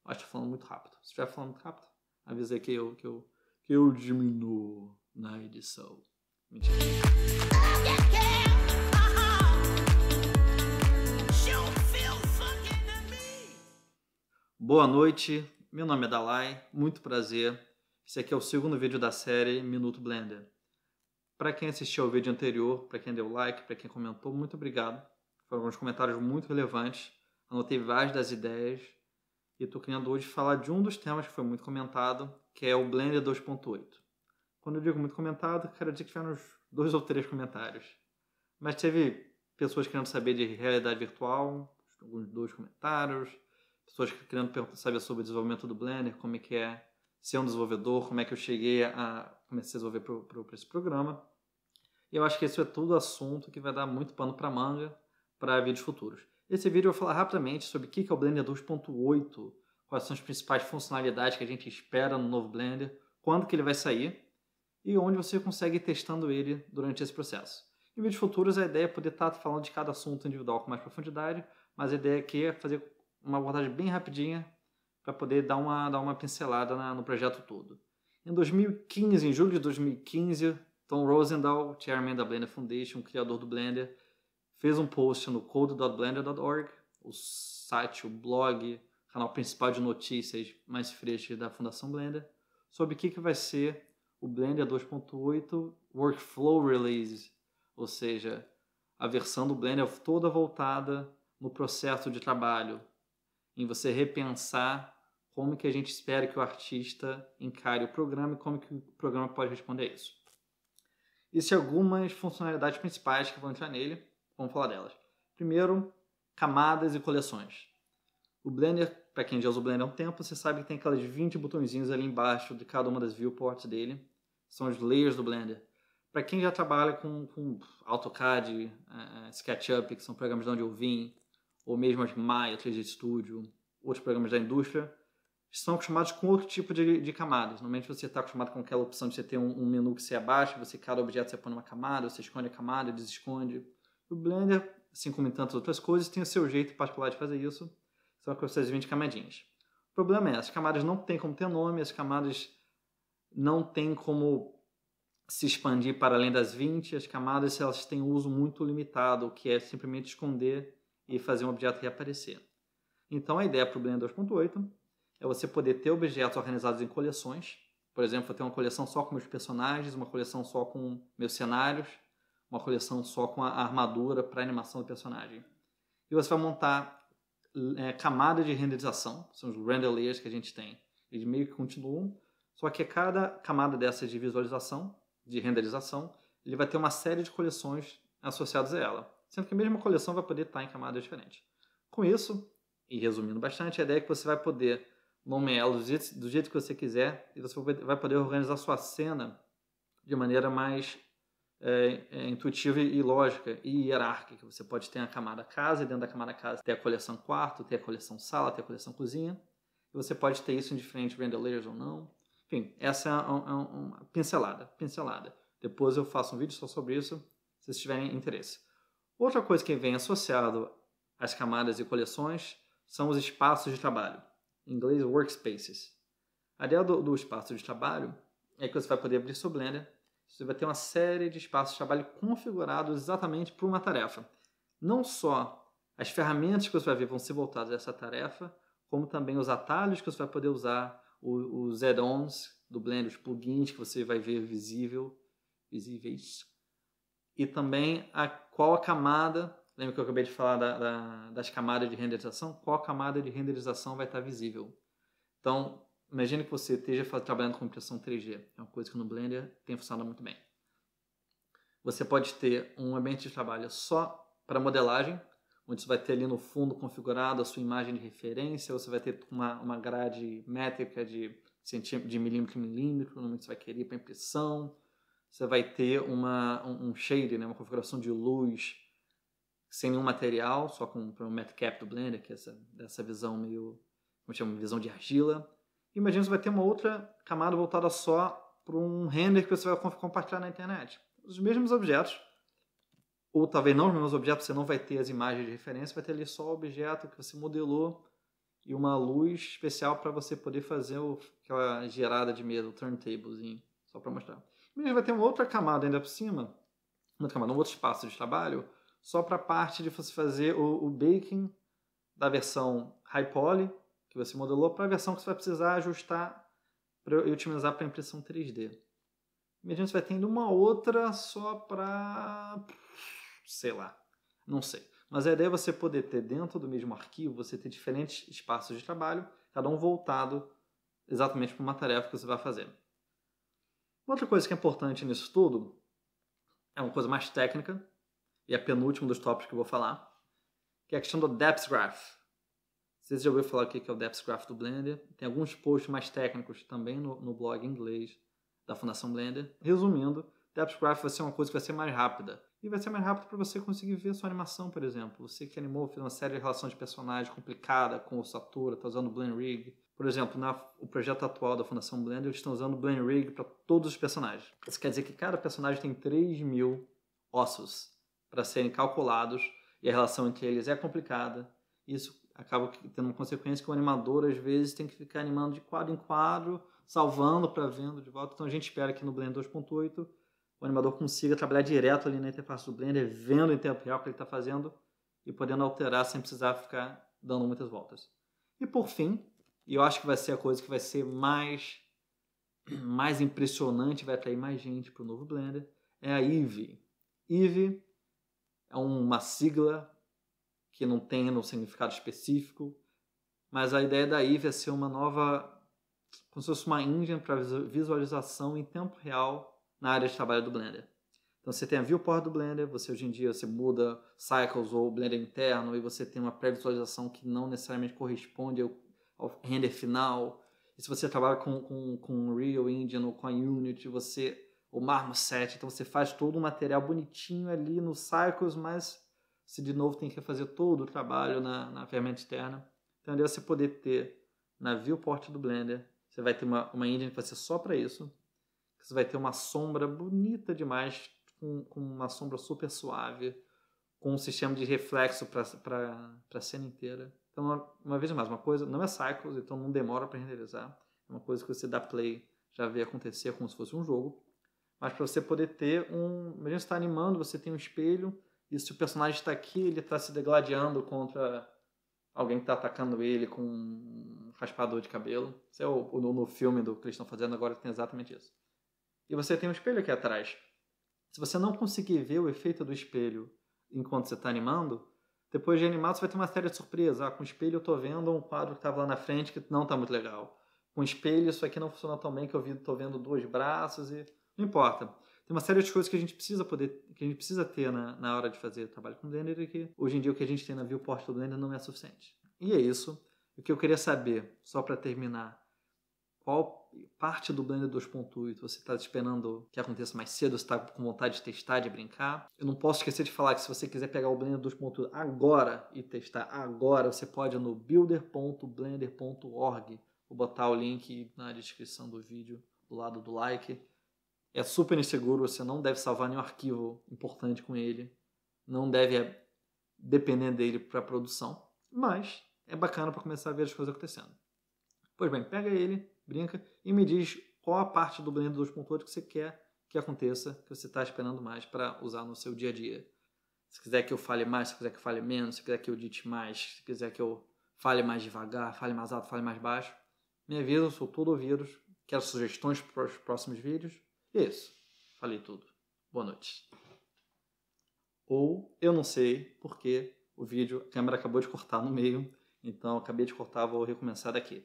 Acho que tô falando muito rápido. Se estiver falando muito rápido, avisa aí que eu diminuo na edição. Mentira. Boa noite, meu nome é Dalai, muito prazer. Esse aqui é o segundo vídeo da série Minuto Blender. Para quem assistiu ao vídeo anterior, para quem deu like, para quem comentou, muito obrigado. Foram alguns comentários muito relevantes. Anotei várias das ideias e estou querendo hoje falar de um dos temas que foi muito comentado, que é o Blender 2.8. Quando eu digo muito comentado, quero dizer que tiveram uns 2 ou 3 comentários. Mas teve pessoas querendo saber de realidade virtual, alguns 2 comentários, pessoas querendo saber sobre o desenvolvimento do Blender, como é que é ser um desenvolvedor, como é que eu cheguei a começar a desenvolver para esse programa. E eu acho que esse é todo assunto que vai dar muito pano para manga para vídeos futuros. Esse vídeo eu vou falar rapidamente sobre o que é o Blender 2.8, quais são as principais funcionalidades que a gente espera no novo Blender, quando que ele vai sair e onde você consegue ir testando ele durante esse processo. Em vídeos futuros a ideia é poder estar falando de cada assunto individual com mais profundidade, mas a ideia aqui é fazer uma abordagem bem rapidinha para poder dar uma pincelada no projeto todo. Em 2015, em julho de 2015, Tom Rosendahl, chairman da Blender Foundation, criador do Blender, fez um post no code.blender.org, o site, o blog, canal principal de notícias mais frescas da Fundação Blender, sobre o que vai ser o Blender 2.8 Workflow Release, ou seja, a versão do Blender toda voltada no processo de trabalho, em você repensar como que a gente espera que o artista encare o programa e como que o programa pode responder a isso. Existem algumas funcionalidades principais que vão entrar nele, vamos falar delas. Primeiro, camadas e coleções. O Blender, para quem já usa o Blender há um tempo, você sabe que tem aquelas 20 botõezinhos ali embaixo de cada uma das viewports dele. São os layers do Blender. Para quem já trabalha com AutoCAD, SketchUp, que são programas de onde eu vim, ou mesmo as Maya, 3D Studio, outros programas da indústria, estão acostumados com outro tipo de camadas. Normalmente você está acostumado com aquela opção de você ter um menu que você abaixa, cada objeto você põe numa camada, você esconde a camada, desesconde. O Blender, assim como em tantas outras coisas, tem o seu jeito particular de fazer isso. São com essas 20 camadinhas. O problema é, as camadas não tem como ter nome, as camadas não tem como se expandir para além das 20, as camadas elas têm um uso muito limitado, que é simplesmente esconder e fazer um objeto reaparecer. Então a ideia para o Blender 2.8 é você poder ter objetos organizados em coleções. Por exemplo, eu tenho uma coleção só com meus personagens, uma coleção só com meus cenários, uma coleção só com a armadura para animação do personagem. E você vai montar camadas de renderização, são os render layers que a gente tem. Eles meio que continuam, só que cada camada dessas de visualização, de renderização, ele vai ter uma série de coleções associadas a ela. Sendo que a mesma coleção vai poder estar em camadas diferentes. Com isso, e resumindo bastante, a ideia é que você vai poder nomeá-los do jeito que você quiser e você vai poder organizar sua cena de maneira mais intuitiva e lógica e hierárquica. Você pode ter a camada casa e dentro da camada casa ter a coleção quarto, ter a coleção sala, ter a coleção cozinha. E você pode ter isso em diferentes render layers ou não. Enfim, essa é uma pincelada. Depois eu faço um vídeo só sobre isso, se vocês tiverem interesse. Outra coisa que vem associado às camadas e coleções são os espaços de trabalho. Em inglês, workspaces. A ideia do espaço de trabalho é que você vai poder abrir seu Blender, você vai ter uma série de espaços de trabalho configurados exatamente para uma tarefa. Não só as ferramentas que você vai ver vão ser voltadas a essa tarefa, como também os atalhos que você vai poder usar, os add-ons do Blender, os plugins que você vai ver visíveis. E também qual a camada, lembra que eu acabei de falar das camadas de renderização? Qual a camada de renderização vai estar visível? Então, imagine que você esteja trabalhando com impressão 3D. É uma coisa que no Blender tem funcionado muito bem. Você pode ter um ambiente de trabalho só para modelagem, onde você vai ter ali no fundo configurado a sua imagem de referência, você vai ter uma grade métrica de milímetro em milímetro, normalmente você vai querer para impressão. Você vai ter um shade, né, uma configuração de luz sem nenhum material, só com o matcap do Blender, que é essa visão meio, como chama, visão de argila. E imagina que você vai ter uma outra camada voltada só para um render que você vai compartilhar na internet. Os mesmos objetos, ou talvez não os mesmos objetos, você não vai ter as imagens de referência, vai ter ali só o objeto que você modelou e uma luz especial para você poder fazer aquela girada de mesa, o turntablezinho, só para mostrar. E vai ter uma outra camada ainda por cima, um outro espaço de trabalho, só para a parte de você fazer o baking da versão High Poly, que você modelou, para a versão que você vai precisar ajustar e otimizar para impressão 3D. Imagina você vai tendo uma outra só para... sei lá, não sei. Mas a ideia é você poder ter dentro do mesmo arquivo, você ter diferentes espaços de trabalho, cada um voltado exatamente para uma tarefa que você vai fazer. Outra coisa que é importante nisso tudo é uma coisa mais técnica, e é a penúltima dos tópicos que eu vou falar, que é a questão do Depth Graph. Vocês já ouviram falar o que é o Depth Graph do Blender? Tem alguns posts mais técnicos também no blog em inglês da Fundação Blender. Resumindo, Depth Graph vai ser uma coisa que vai ser mais rápida. E vai ser mais rápido para você conseguir ver a sua animação, por exemplo. Você que animou, fez uma série de relações de personagens complicada com ossatura, está usando o Blend Rig. Por exemplo, o projeto atual da Fundação Blender, eles estão usando o Blend Rig para todos os personagens. Isso quer dizer que cada personagem tem 3.000 ossos para serem calculados e a relação entre eles é complicada. Isso acaba tendo uma consequência que o animador, às vezes, tem que ficar animando de quadro em quadro, salvando para vendo de volta. Então a gente espera que no Blender 2.8 o animador consiga trabalhar direto ali na interface do Blender, vendo em tempo real o que ele está fazendo e podendo alterar sem precisar ficar dando muitas voltas. E por fim, e eu acho que vai ser a coisa que vai ser mais impressionante, vai atrair mais gente para o novo Blender, é a Eevee. Eevee é uma sigla que não tem um significado específico, mas a ideia da Eevee é ser uma nova, como se fosse uma engine para visualização em tempo real na área de trabalho do Blender. Então você tem a viewport do Blender, hoje em dia você muda cycles ou o Blender interno e você tem uma pré-visualização que não necessariamente corresponde ao render final. E se você trabalha com o Unreal Engine ou com a Unity, o Marmoset, então você faz todo um material bonitinho ali no cycles, mas você de novo tem que fazer todo o trabalho na ferramenta externa. Então é você poder ter na viewport do Blender, você vai ter uma engine que vai ser só para isso. Você vai ter uma sombra bonita demais, com uma sombra super suave, com um sistema de reflexo para a cena inteira. Então, uma vez mais, uma coisa não é cycles, então não demora para renderizar. É uma coisa que você dá play, já vê acontecer como se fosse um jogo. Mas para você poder ter imagina você está animando, você tem um espelho, e se o personagem está aqui, ele está se degladiando contra alguém que está atacando ele com um raspador de cabelo. Isso é no filme que eles estão fazendo agora, tem exatamente isso. E você tem um espelho aqui atrás. Se você não conseguir ver o efeito do espelho enquanto você está animando, depois de animado você vai ter uma série de surpresas. Com o espelho eu estou vendo um quadro que estava lá na frente que não está muito legal. Com o espelho isso aqui não funciona tão bem que eu estou vendo 2 braços e... não importa. Tem uma série de coisas que a gente precisa ter na hora de fazer trabalho com Blender e que hoje em dia o que a gente tem na viewport do Blender não é suficiente. E é isso. O que eu queria saber, só para terminar, qual parte do Blender 2.8 você está esperando que aconteça mais cedo, você está com vontade de testar, de brincar? Eu não posso esquecer de falar que se você quiser pegar o Blender 2.8 agora e testar agora, você pode ir no builder.blender.org. Vou botar o link na descrição do vídeo, do lado do like. É super inseguro, você não deve salvar nenhum arquivo importante com ele. Não deve depender dele para produção. Mas é bacana para começar a ver as coisas acontecendo. Pois bem, pega ele, brinca e me diz qual a parte do Blender 2.8 que você quer que aconteça, que você está esperando mais para usar no seu dia a dia. Se quiser que eu fale mais, se quiser que eu fale menos, se quiser que eu edite mais, se quiser que eu fale mais devagar, fale mais alto, fale mais baixo, me avisa, eu sou todo ouvidos. Quero sugestões para os próximos vídeos. E é isso. Falei tudo. Boa noite. Ou eu não sei porque a câmera acabou de cortar no meio, então acabei de cortar, vou recomeçar daqui.